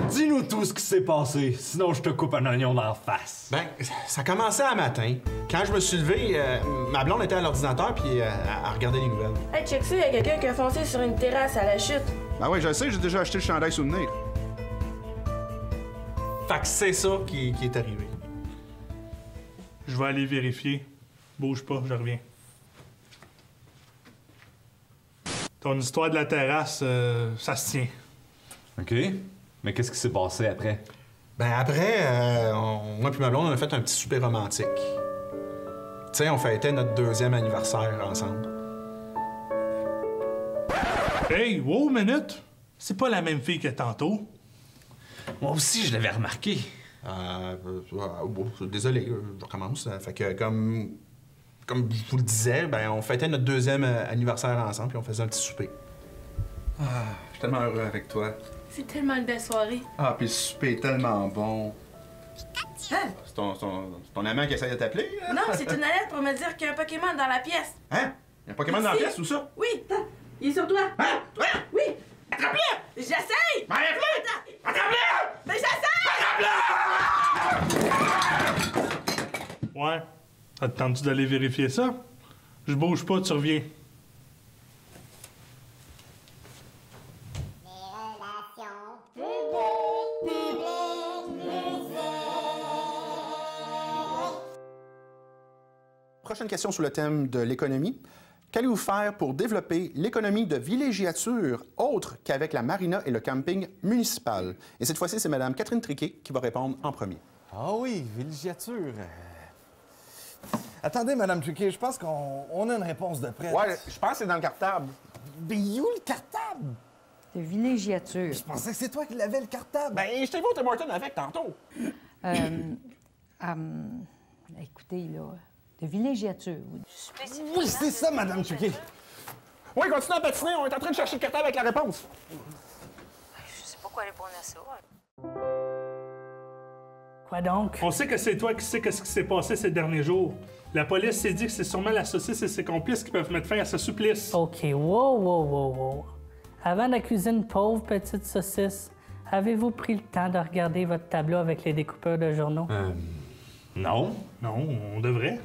Dis-nous tout ce qui s'est passé, sinon je te coupe un oignon d'en face. Ben, ça commençait à matin. Quand je me suis levé, ma blonde était à l'ordinateur puis elle regardait les nouvelles. Hey, check ça, il y a quelqu'un qui a foncé sur une terrasse à la chute. Ben oui, je sais, j'ai déjà acheté le chandail souvenir. Fait que c'est ça qui est arrivé. Je vais aller vérifier. Bouge pas, je reviens. Ton histoire de la terrasse, ça se tient. OK. Mais qu'est-ce qui s'est passé après? Ben après, moi puis ma blonde, on a fait un petit souper romantique. Tu sais, on fêtait notre 2e anniversaire ensemble. Hey, wow, minute! C'est pas la même fille que tantôt. Moi aussi, je l'avais remarqué. Désolé, je recommence. Fait que comme je vous le disais, ben on fêtait notre 2e anniversaire ensemble puis on faisait un petit souper. Ah, je suis tellement heureux avec toi. C'est tellement une belle soirée. Ah, puis le souper est tellement bon. Hein? C'est ton amant qui essaie de t'appeler? Là? Non, c'est une alerte pour me dire qu'il y a un Pokémon dans la pièce. Hein? Il y a un Pokémon dans la pièce, où ça? Oui, il est sur toi. Hein? Oui. Attrape-le! J'essaye! Ben, arrête-le! Attrape-le! Mais j'essaye! Attrape-le! Ouais. T'as tenté d'aller vérifier ça? Je bouge pas, tu reviens. Prochaine question sur le thème de l'économie. Qu'allez-vous faire pour développer l'économie de villégiature autre qu'avec la marina et le camping municipal? Et cette fois-ci, c'est Mme Catherine Triquet qui va répondre en premier. Ah oui, villégiature. Attendez, Mme Triquet, je pense qu'on a une réponse de près. Ouais, je pense que c'est dans le cartable. Mais où le cartable? De villégiature. Je pensais que c'est toi qui l'avais, le cartable. Ben, je t'ai vu au Tim Hortons avec tantôt. Écoutez, là, de villégiature. Oui, c'est ça, Mme Triquet. Oui, continue à patiner, on est en train de chercher le cartable avec la réponse. Je sais pas quoi répondre à ça. Quoi donc? On sait que c'est toi qui sais qu'est-ce qui s'est passé ces derniers jours. La police s'est dit que c'est sûrement la saucisse et ses complices qui peuvent mettre fin à ce supplice. OK, wow. Avant d'accuser une pauvre petite saucisse, avez-vous pris le temps de regarder votre tableau avec les découpeurs de journaux? Non. Non, on devrait.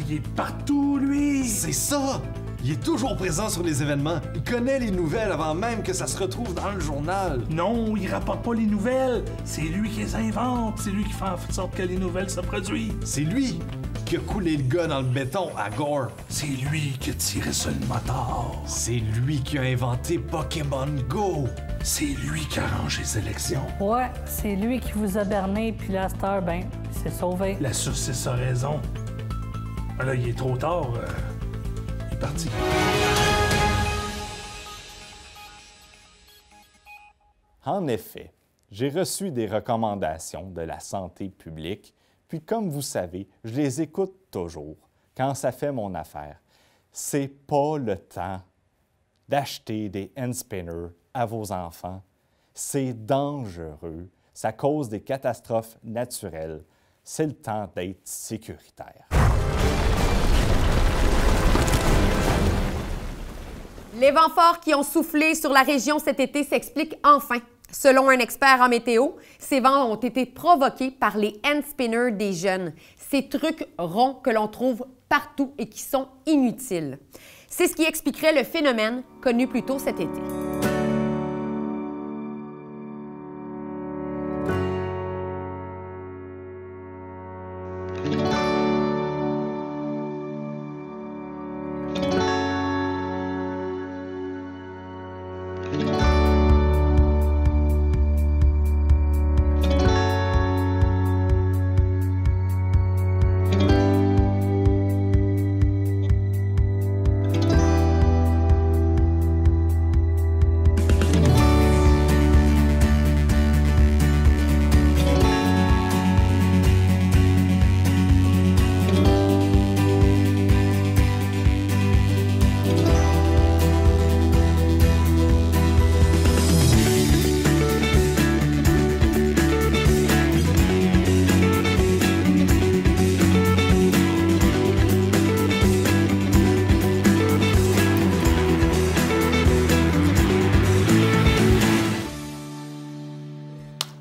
Il est partout, lui! C'est ça! Il est toujours présent sur les événements. Il connaît les nouvelles avant même que ça se retrouve dans le journal. Non, il rapporte pas les nouvelles. C'est lui qui les invente. C'est lui qui fait en sorte que les nouvelles se produisent. C'est lui qui a coulé le gars dans le béton à Gore. C'est lui qui a tiré sur le moteur. C'est lui qui a inventé Pokémon Go. C'est lui qui a arrangé les élections. Ouais, c'est lui qui vous a berné, puis là, cette heure, ben, il s'est sauvé. La saucisse a raison. Ah là, il est trop tard. Il est parti. En effet, j'ai reçu des recommandations de la santé publique, puis comme vous savez, je les écoute toujours quand ça fait mon affaire. C'est pas le temps d'acheter des hand spinners à vos enfants. C'est dangereux. Ça cause des catastrophes naturelles. C'est le temps d'être sécuritaire. Les vents forts qui ont soufflé sur la région cet été s'expliquent enfin. Selon un expert en météo, ces vents ont été provoqués par les hand spinners des jeunes, ces trucs ronds que l'on trouve partout et qui sont inutiles. C'est ce qui expliquerait le phénomène connu plus tôt cet été.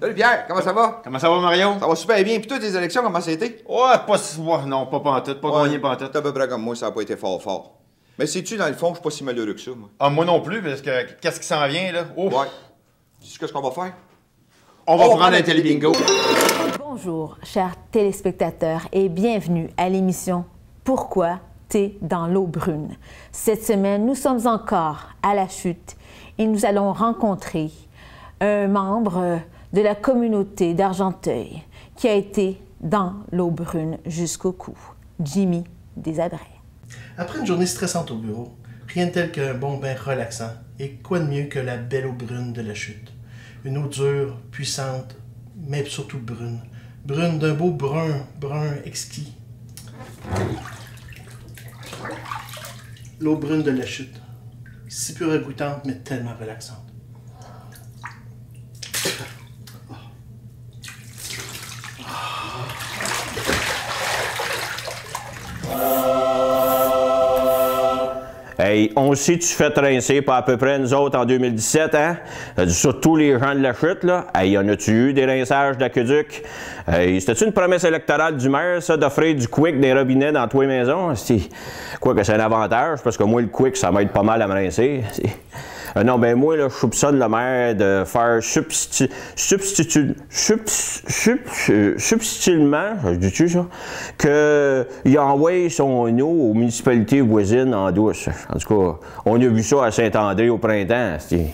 Salut Pierre, comment ça va? Comment ça va, Marion? Ça va super bien. Puis toi, tes élections, comment ça a été? Ouais, pas si... Ouais, non, pas pantoute, pas gagné pantoute. T'es à peu près comme moi, ça a pas été fort. Mais sais-tu, dans le fond, je suis pas si malheureux que ça, moi. Ah, moi non plus, parce que qu'est-ce qui s'en vient, là? Ouf. Ouais. Dis-tu qu'est-ce qu'on va faire? On va prendre un télébingo. Bonjour, chers téléspectateurs, et bienvenue à l'émission Pourquoi thé dans l'eau brune. Cette semaine, nous sommes encore à la chute et nous allons rencontrer un membre de la communauté d'Argenteuil qui a été dans l'eau brune jusqu'au cou, Jimmy Desabrets. Après une journée stressante au bureau, rien de tel qu'un bon bain relaxant, et quoi de mieux que la belle eau brune de la chute. Une eau dure, puissante, mais surtout brune. Brune d'un beau brun exquis. L'eau brune de la chute. Si pure et goûtante, mais tellement relaxante. Hey, on sait tu fais rincer pas à peu près nous autres en 2017, hein? Surtout les gens de la chute, là. Hey, y en a-tu eu des rinçages d'aqueduc? Hey, c'était-tu une promesse électorale du maire, ça, d'offrir du quick des robinets dans tous les maisons? Quoi que c'est un avantage, parce que moi, le quick, ça m'aide pas mal à me rincer. Non, ben moi, là, je soupçonne le maire de faire subtilement, je dis-tu ça, qu'il envoie son eau aux municipalités voisines en douce. En tout cas, on a vu ça à Saint-André au printemps. Tu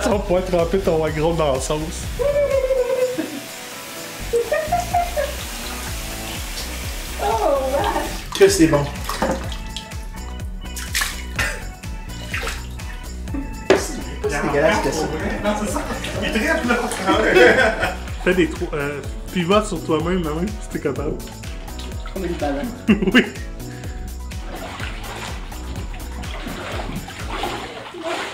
vas pouvoir tremper ton agro dans la sauce. Que c'est bon. C'est dégueulasse que ça. Non, c'est ça. Il traite, là. Fais des trous. Pivote sur toi-même, même, si t'es capable. On a du talent. Oui.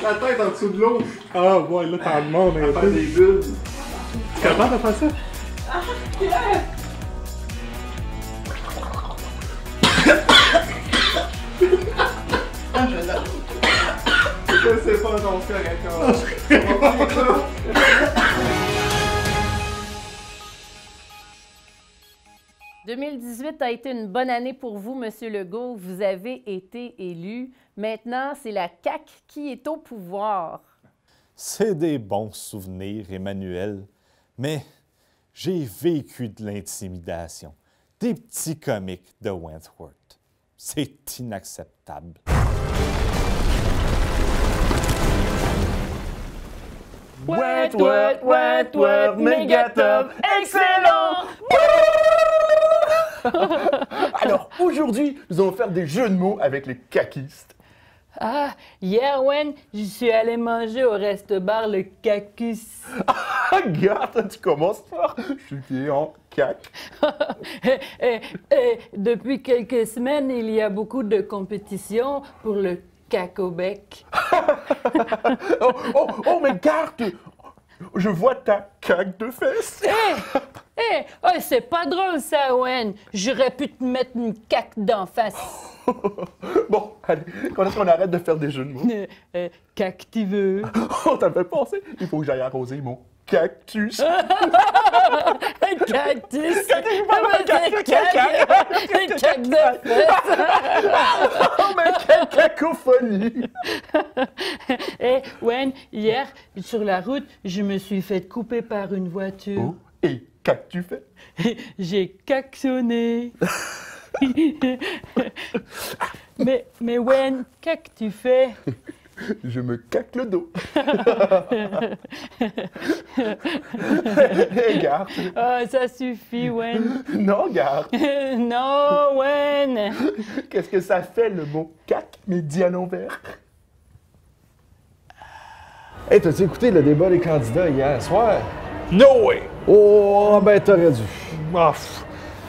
La tête en dessous de l'eau. Ah, ouais, là, t'en demandes un peu. Des bulles. T'es capable de faire ça? Ah, yeah. Ah, je l'ai. Je sais pas, non, c'est correct. 2018 a été une bonne année pour vous, Monsieur Legault. Vous avez été élu. Maintenant, c'est la CAQ qui est au pouvoir. C'est des bons souvenirs, Emmanuel, mais j'ai vécu de l'intimidation, des petits comiques de Wentworth. C'est inacceptable. Wentworth, méga top, excellent! Alors, aujourd'hui, nous allons faire des jeux de mots avec les caquistes. Ah, hier, Wen, je suis allé manger au resto-bar le Cacus. Regarde, tu commences fort. Je suis pied en cac. Depuis quelques semaines, il y a beaucoup de compétitions pour le cac au bec. Oh, mais garde! Je vois ta caque de fesses. C'est pas drôle ça, Wen. J'aurais pu te mettre une caque d'en face. Bon, allez, quand est-ce qu'on arrête de faire des jeux de mots? Caque tu veux. Oh, t'as fait penser? Il faut que j'aille arroser mon cactus. Cactus? Une caque de fesses. Oh, mais quelle cacophonie! Wen, hier, sur la route, je me suis fait couper par une voiture. Oh, et qu'as-tu fait? J'ai caxonné. mais Wen, qu'as-tu fait? Je me caque le dos. Garde. Oh, ça suffit, Wen. Non, garde. Non, Wen. Qu'est-ce que ça fait, le mot cac, mais dit à l'envers? Hey, t'as-tu écouté le débat des candidats hier soir? No way! Oh, ben t'aurais dû. Ah,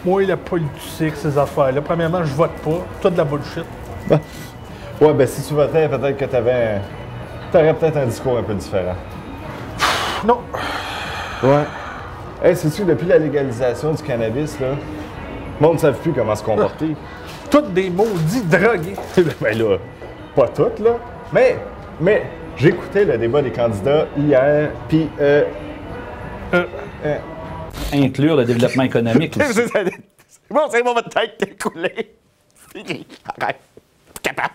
moi, la politique, ces affaires-là. Premièrement, je vote pas. Toi, de la bullshit. Ouais, ben si tu votais, peut-être que t'aurais peut-être un discours un peu différent. Non. Ouais. Hey, sais-tu que depuis la légalisation du cannabis, là, le monde ne savent plus comment se comporter. Toutes des maudits drogués. Ben là, pas toutes, là. Mais j'écoutais le débat des candidats hier, puis inclure le développement économique aussi. C'est bon, votre tête qui est coulée. Arrête. Capable.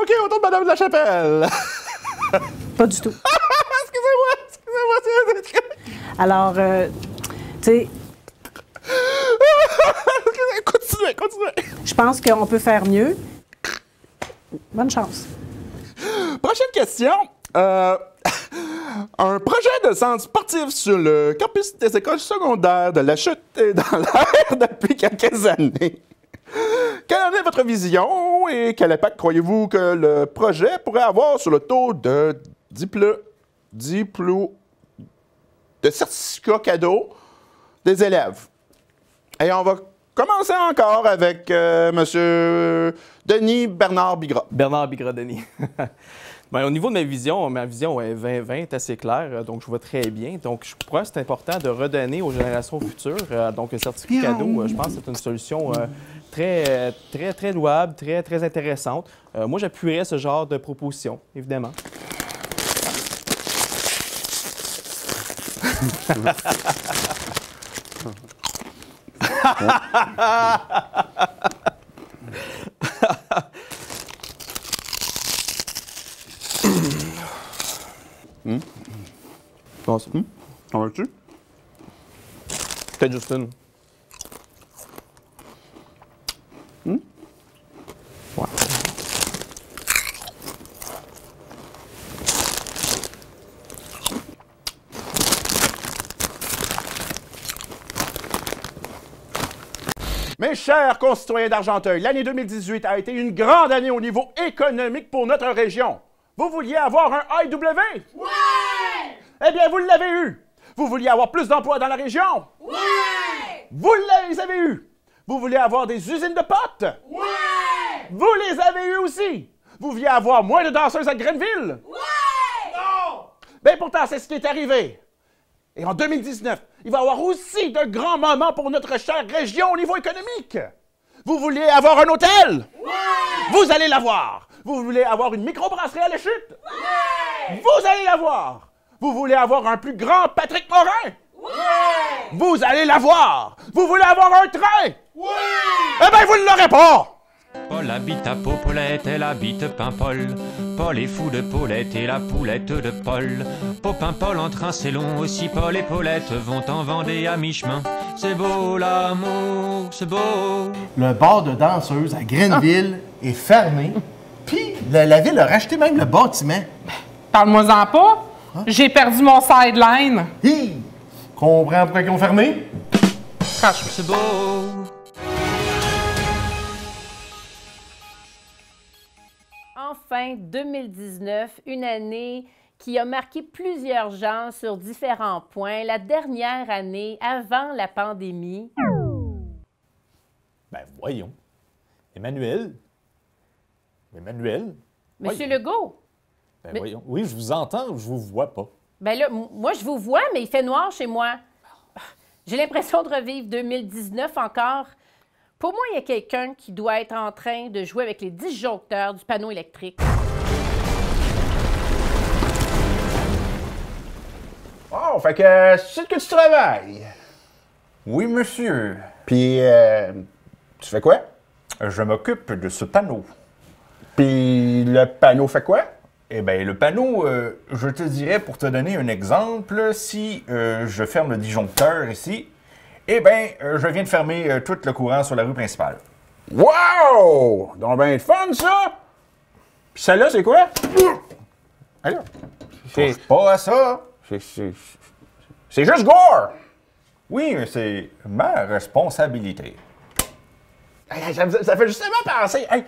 OK, on tourne Madame de la Chapelle. Pas du tout. Excusez-moi. Alors, tu sais... Continuez. Je pense qu'on peut faire mieux. Bonne chance. Prochaine question. Un projet de centre sportif sur le campus des écoles secondaires de La Chute est dans l'air depuis quelques années. Quelle en est votre vision et quel impact croyez-vous que le projet pourrait avoir sur le taux de certificats cadeaux des élèves? Et on va commencer encore avec M. Denis Bernard Bigra. Bernard Bigra-Denis. Bien, au niveau de ma vision est 2020 est assez claire, donc je vois très bien. Donc, je crois que c'est important de redonner aux générations futures. Donc, un certificat cadeau, je pense que c'est une solution très louable, très intéressante. Moi, j'appuierais ce genre de proposition, évidemment. En veux-tu? Peut-être juste une. Ouais. Mes chers concitoyens d'Argenteuil, l'année 2018 a été une grande année au niveau économique pour notre région. Vous vouliez avoir un AEW? Ouais! Eh bien, vous l'avez eu! Vous vouliez avoir plus d'emplois dans la région? Ouais! Vous les avez eus! Vous voulez avoir des usines de potes? Ouais! Vous les avez eus aussi! Vous vouliez avoir moins de danseuses à Grenville? Ouais! Non! Bien pourtant, c'est ce qui est arrivé. Et en 2019, il va y avoir aussi de grands moments pour notre chère région au niveau économique. Vous voulez avoir un hôtel? Ouais! Vous allez l'avoir. Vous voulez avoir une microbrasserie à La Chute? Ouais! Vous allez l'avoir. Vous voulez avoir un plus grand Patrick Morin? Ouais! Vous allez l'avoir. Vous voulez avoir un train? Ouais! Eh bien, vous ne l'aurez pas. Paul habite à Paupolette, elle habite Paimpol. Paul est fou de Paulette et la poulette de Paul. Paimpol en train c'est long, aussi Paul et Paulette vont en Vendée à mi-chemin. C'est beau l'amour, c'est beau. Le bar de danseuse à Grenville est fermé, puis la ville a racheté même le bâtiment. Parle-moi-en pas. J'ai perdu mon sideline. Hi! Comprends pourquoi ils ont fermé? C'est beau. Enfin, 2019, une année qui a marqué plusieurs gens sur différents points, la dernière année avant la pandémie. Ben voyons. Emmanuel? Monsieur voyons. Legault? Ben voyons. Oui, je vous entends, je vous vois pas. Ben là, moi, je vous vois, mais il fait noir chez moi. J'ai l'impression de revivre 2019 encore. Pour moi, il y a quelqu'un qui doit être en train de jouer avec les disjoncteurs du panneau électrique. Oh, fait que c'est que tu travailles. Oui, monsieur. Puis, tu fais quoi? Je m'occupe de ce panneau. Puis, le panneau fait quoi? Eh bien, le panneau, je te dirais, pour te donner un exemple, si je ferme le disjoncteur ici, eh bien, je viens de fermer tout le courant sur la rue principale. Wow! Donc, ben, fun, ça! Puis, celle-là, c'est quoi? Allez. Touche pas à ça! C'est juste gore! Oui, mais c'est ma responsabilité. Hey, ça fait justement penser. Hey,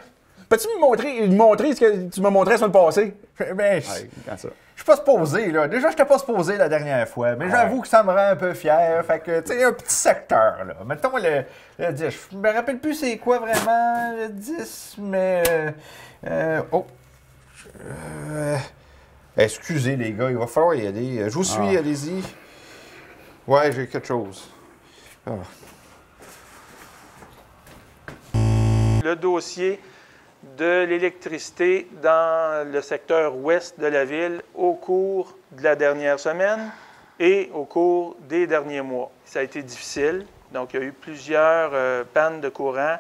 peux-tu me montrer ce que tu m'as montré la semaine passée? Ben, je suis pas supposé, là. Déjà, je t'ai pas supposé la dernière fois, mais j'avoue que ça me rend un peu fier. Fait que, tu sais, un petit secteur, là. Mettons le 10. Je me rappelle plus c'est quoi vraiment le 10, mais. Excusez, les gars, il va falloir y aller. Je vous suis, allez-y. Ouais, j'ai quelque chose. Le dossier de l'électricité dans le secteur ouest de la ville au cours de la dernière semaine et au cours des derniers mois. Ça a été difficile, donc il y a eu plusieurs pannes de courant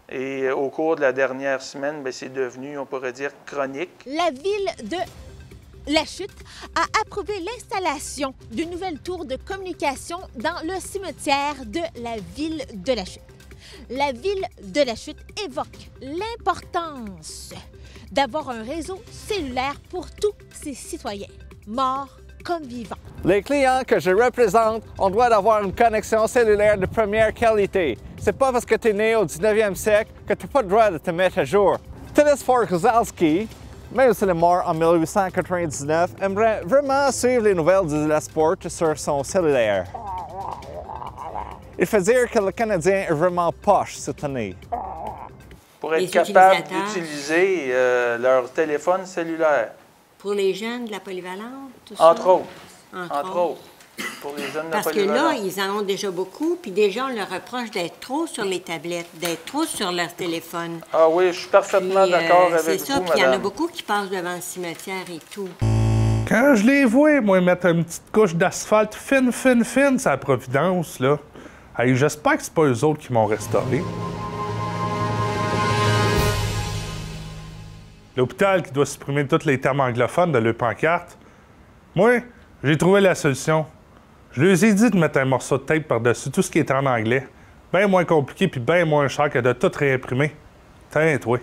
et au cours de la dernière semaine, c'est devenu, on pourrait dire, chronique. La ville de La Chute a approuvé l'installation d'une nouvelle tour de communication dans le cimetière de la ville de La Chute. La ville de La Chute évoque l'importance d'avoir un réseau cellulaire pour tous ses citoyens, morts comme vivants. Les clients que je représente ont le droit d'avoir une connexion cellulaire de première qualité. C'est pas parce que tu es né au 19e siècle que tu n'as pas le droit de te mettre à jour. Telesphore Kozalski, même s'il est mort en 1899, aimerait vraiment suivre les nouvelles de la sport sur son cellulaire. Il faut dire que le Canadien est vraiment poche cette année. Pour être capable d'utiliser leur téléphone cellulaire. Pour les jeunes de la polyvalente, tout ça? Entre autres. Entre autres. Pour les jeunes de la Parce que polyvalente. là, ils en ont déjà beaucoup, puis déjà, on leur reproche d'être trop sur les tablettes, d'être trop sur leur téléphone. Ah oui, je suis parfaitement d'accord avec vous, C'est ça, puis il y en a beaucoup qui passent devant le cimetière et tout. Quand je les vois, moi, mettre une petite couche d'asphalte fine sur la Providence, là, hey, j'espère que c'est pas eux autres qui m'ont restauré. L'hôpital qui doit supprimer tous les termes anglophones de leur pancarte. Moi, j'ai trouvé la solution. Je leur ai dit de mettre un morceau de tape par-dessus tout ce qui était en anglais. Bien moins compliqué puis bien moins cher que de tout réimprimer. Tiens, toi.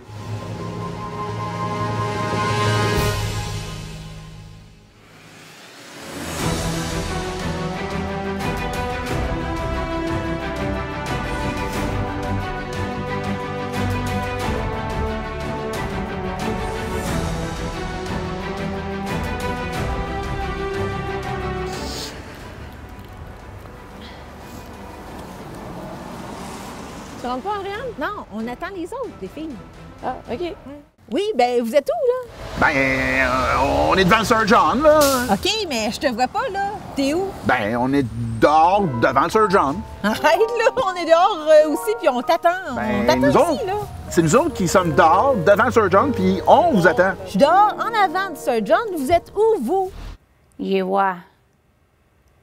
Tu rentres pas, Andréane? Non, on attend les autres, les filles. Ah, OK. Oui, ben vous êtes où, là? Ben, on est devant le Sir John, là. OK, mais je te vois pas, là. T'es où? Ben, on est dehors devant le Sir John. Arrête, là! On est dehors aussi, puis on t'attend. On t'attend nous ici, autres, là. c'est nous autres qui sommes dehors devant le Sir John, puis on vous attend. Je suis dehors en avant du Sir John. Vous êtes où, vous? Je vois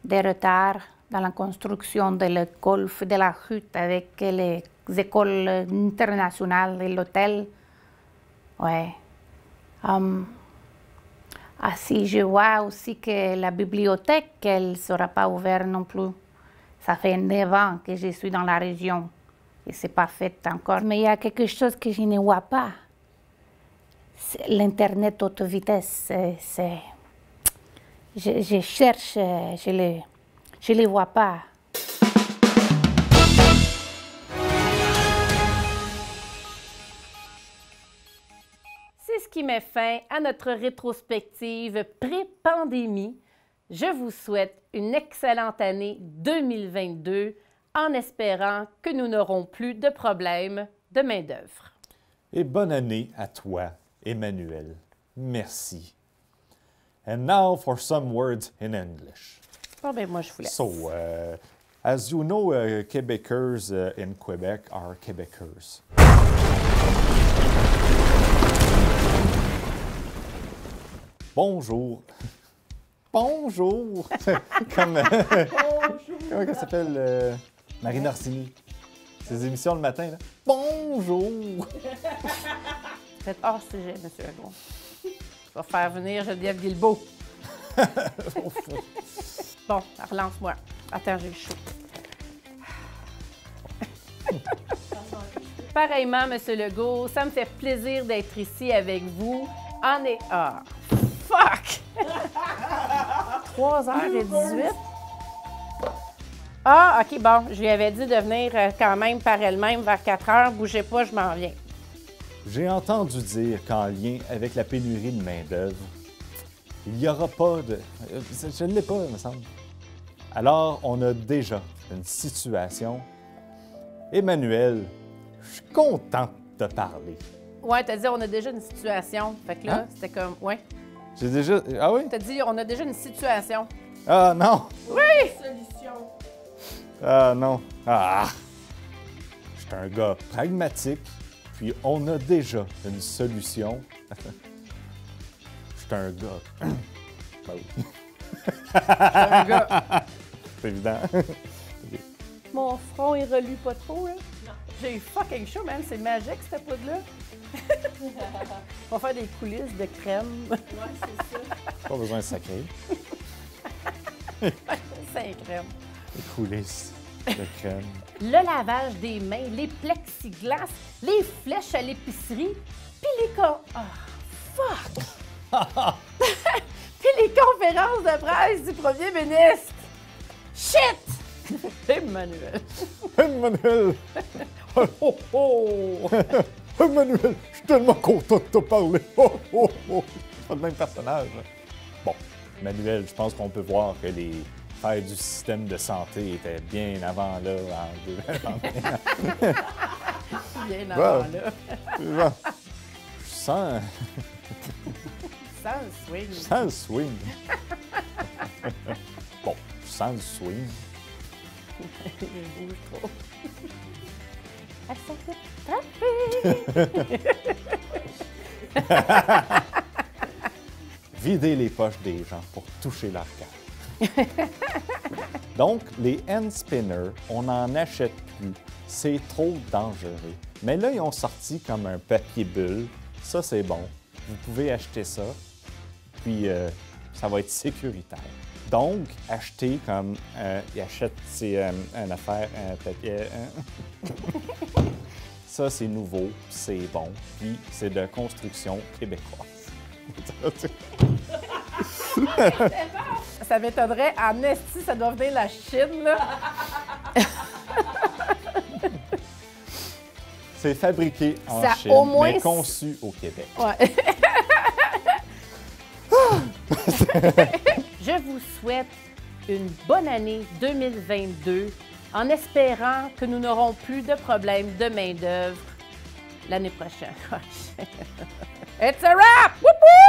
des retards dans la construction de l'école de la Chute avec les écoles internationales et l'hôtel. Ouais. Ainsi, je vois aussi que la bibliothèque, elle ne sera pas ouverte non plus. Ça fait 9 ans que je suis dans la région et ce n'est pas fait encore. Mais il y a quelque chose que je ne vois pas. L'Internet haute vitesse, je cherche, je les vois pas. qui met fin à notre rétrospective pré-pandémie. Je vous souhaite une excellente année 2022 en espérant que nous n'aurons plus de problèmes de main-d'œuvre. Et bonne année à toi, Emmanuel. Merci. And now for some words in English. Bon, ben moi, je vous laisse. So, as you know, Quebecers in Quebec are Quebecers. Bonjour. Bonjour. Comme, comment ça s'appelle? Marine Orsini. Ses émissions le matin, là. Bonjour. Faites hors sujet, M. Legault. Je vais faire venir Geneviève Guilbeault. Bon, relance-moi. Attends, j'ai le chaud. Pareillement, M. Legault, ça me fait plaisir d'être ici avec vous. Ah, fuck! 3h18. Ah, OK, bon, je lui avais dit de venir quand même par elle-même vers 4h. Bougez pas, je m'en viens. J'ai entendu dire qu'en lien avec la pénurie de main-d'œuvre, il n'y aura pas de... Je ne l'ai pas, il me semble. Alors, on a déjà une situation. Emmanuel, je suis content de te parler. Ouais, t'as dit on a déjà une situation. Fait que là, c'était comme, ouais. J'ai déjà... Ah oui? T'as dit on a déjà une situation. Ah non! Oui! Solution. Ah non! Ah! Je suis un gars pragmatique, puis on a déjà une solution. Je suis un gars. Ben oui. un gars. C'est évident. Mon front, il reluit pas trop, hein? Non. J'ai eu fucking chaud, man. C'est magique, cette poudre-là. On va faire des coulisses de crème. Ouais, c'est ça. Pas besoin de sacrer. C'est crème. Les coulisses de crème. Le lavage des mains, les plexiglas, les flèches à l'épicerie, puis les fuck! Puis les conférences de presse du premier ministre. Shit! Emmanuel. Emmanuel! Oh, oh, oh. Emmanuel, je suis tellement content de te parler. Oh, oh, oh. C'est pas le même personnage. Bon, Emmanuel, je pense qu'on peut voir que les failles du système de santé étaient bien avant là. Bien avant là. Bon. Je sens... Sans le swing. Je sens le swing. Bon, je sens le swing. Je bouge trop. Elle s'est fait taper. Vider les poches des gens pour toucher leur cœur. Donc, les hand spinners, on n'en achète plus. C'est trop dangereux. Mais là, ils ont sorti comme un papier bulle. Ça, c'est bon. Vous pouvez acheter ça. Puis, ça va être sécuritaire. Donc, acheter comme... ils achètent, c'est une affaire, un papier... Ça, c'est nouveau, c'est bon. Puis, c'est de construction québécoise. Ça m'étonnerait. En esti, ça doit venir de la Chine, là. C'est fabriqué en ça, Chine, au moins, mais conçu au Québec. Ouais. Je vous souhaite une bonne année 2022 en espérant que nous n'aurons plus de problèmes de main-d'œuvre l'année prochaine. It's a wrap! Whoop, whoop!